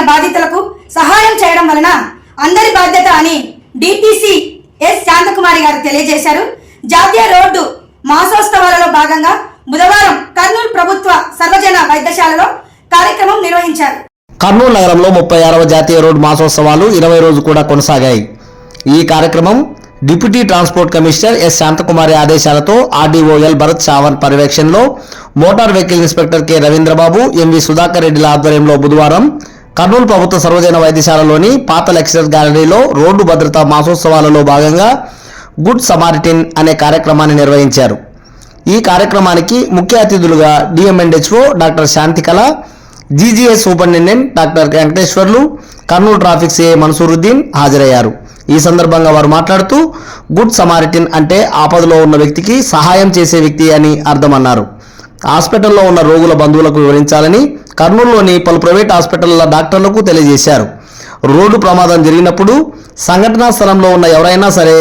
బాధితులకు సహాయం చేయడం వలన అందరి బాధ్యత అని డిటిసి ఎస్ శాంతకుమారి గారు తెలియజేశారు. జాతీయ రోడ్డు మాసోత్సవాలలో భాగంగా బుధవారం కర్నూలు ప్రభుత్వ సర్వజన వైద్యశాలలో కార్యక్రమం నిర్వహించారు. కర్నూలు నగరంలో 36వ జాతీయ రోడ్డు మాసోత్సవాలు 20 రోజు కూడా కొనసాగాయి. ఈ కార్యక్రమం deputy transport commissioner S Shanthakumari ఆదేశాలతో ఆర్డీఓఎల్ భరత్ చావన్ పర్యవేక్షణలో motor vehicle inspector K Ravindrababu, MV Sudhakar రెడ్డిల ఆధ్వర్యంలో బుధవారం కర్నూలు ప్రభుత్వ సర్వజన వైద్యశాలలోని పాత లెక్చరర్ గ్యాలరీలో రోడ్డు భద్రతా మాసోత్సవాలలో భాగంగా గుడ్ సమారిటిన్ అనే కార్యక్రమాన్ని నిర్వహించారు. ఈ కార్యక్రమానికి ముఖ్య అతిథులుగా DMNHO doctor Shanthikala, GGS superintendent doctor Venkateswarlu, Kurnool traffic CI Mansooruddin హాజరయ్యారు. ఈ సందర్భంగా వారు మాట్లాడుతూ గుడ్ సమారిటిన్ అంటే ఆపదలో ఉన్న వ్యక్తికి సహాయం చేసే వ్యక్తి అని అర్థమన్నారు. హాస్పిటల్లో ఉన్న రోగుల బంధువులకు వివరించాలని కర్నూలులోని పలు ప్రైవేట్ హాస్పిటళ్ల డాక్టర్లకు తెలియజేశారు. రోడ్డు ప్రమాదం జరిగినప్పుడు సంఘటనా స్థలంలో ఉన్న ఎవరైనా సరే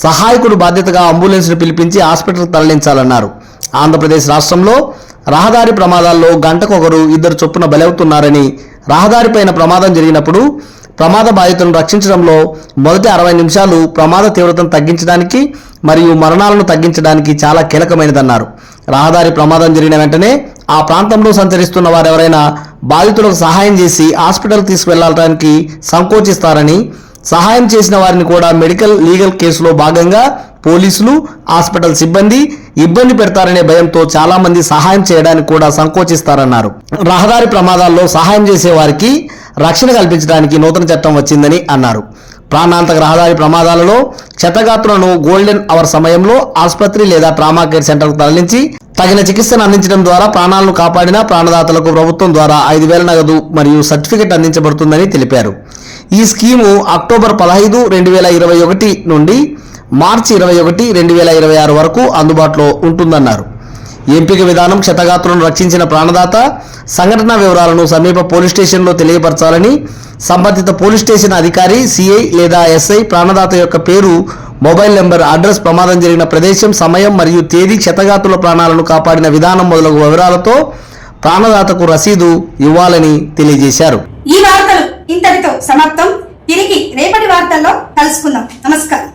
సహాయకుడు బాధ్యతగా అంబులెన్స్ను పిలిపించి హాస్పిటల్కు తరలించాలన్నారు. ఆంధ్రప్రదేశ్ రాష్ట్రంలో రహదారి ప్రమాదాల్లో గంటకొకరు 2 చొప్పున బలవుతున్నారని, రహదారిపైన ప్రమాదం జరిగినప్పుడు ప్రమాద బాధితులను రక్షించడంలో మొదటి 60 నిమిషాలు ప్రమాద తీవ్రతను తగ్గించడానికి మరియు మరణాలను తగ్గించడానికి చాలా కీలకమైనదన్నారు. రహదారి ప్రమాదం జరిగిన వెంటనే ఆ ప్రాంతంలో సంచరిస్తున్న వారెవరైనా బాధితులకు సహాయం చేసి హాస్పిటల్ తీసుకువెళ్లడానికి సంకోచిస్తారని, సహాయం చేసిన వారిని కూడా మెడికల్ లీగల్ కేసులో భాగంగా పోలీసులు, హాస్పిటల్ సిబ్బంది ఇబ్బంది పెడతారనే భయంతో చాలా మంది సహాయం చేయడానికి కూడా సంకోచిస్తారన్నారు. రహదారి ప్రమాదాల్లో సహాయం చేసే వారికి రక్షణ కల్పించడానికి నూతన చట్టం వచ్చిందని అన్నారు. ప్రాణాంతక రహదారి ప్రమాదాలలో క్షతగాత్రులను గోల్డెన్ అవర్ సమయంలో ఆసుపత్రి లేదా ట్రామా కేర్ సెంటర్కు తరలించి తగిన చికిత్సను అందించడం ద్వారా ప్రాణాలను కాపాడిన ప్రాణదాతలకు ప్రభుత్వం ద్వారా 5,000 నగదు మరియు సర్టిఫికెట్ అందించబడుతుందని తెలిపారు. ఈ స్కీము అక్టోబర్ 15, 2021 నుండి మార్చి 21, 2026 వరకు అందుబాటులో ఉంటుందన్నారు. ఎంపిక విధానం క్షతగాత్రులను రక్షించిన ప్రాణదాత సంఘటన వివరాలను సమీప పోలీస్ స్టేషన్లో తెలియపరచాలని, సంబంధిత పోలీస్ స్టేషన్ అధికారి, సిఐ లేదా ఎస్ఐ ప్రాణదాత యొక్క పేరు, మొబైల్ నెంబర్, అడ్రస్, ప్రమాదం జరిగిన ప్రదేశం, సమయం మరియు తేదీ, క్షతగాత్రుల ప్రాణాలను కాపాడిన విధానం మొదలగు వివరాలతో ప్రాణదాతకు రసీదు ఇవ్వాలని తెలియజేశారు. ఈ వార్తలు ఇంతటితో సమాప్తం. తిరిగి రేపటి వార్తల్లో కలుసుకుందాం. నమస్కారం.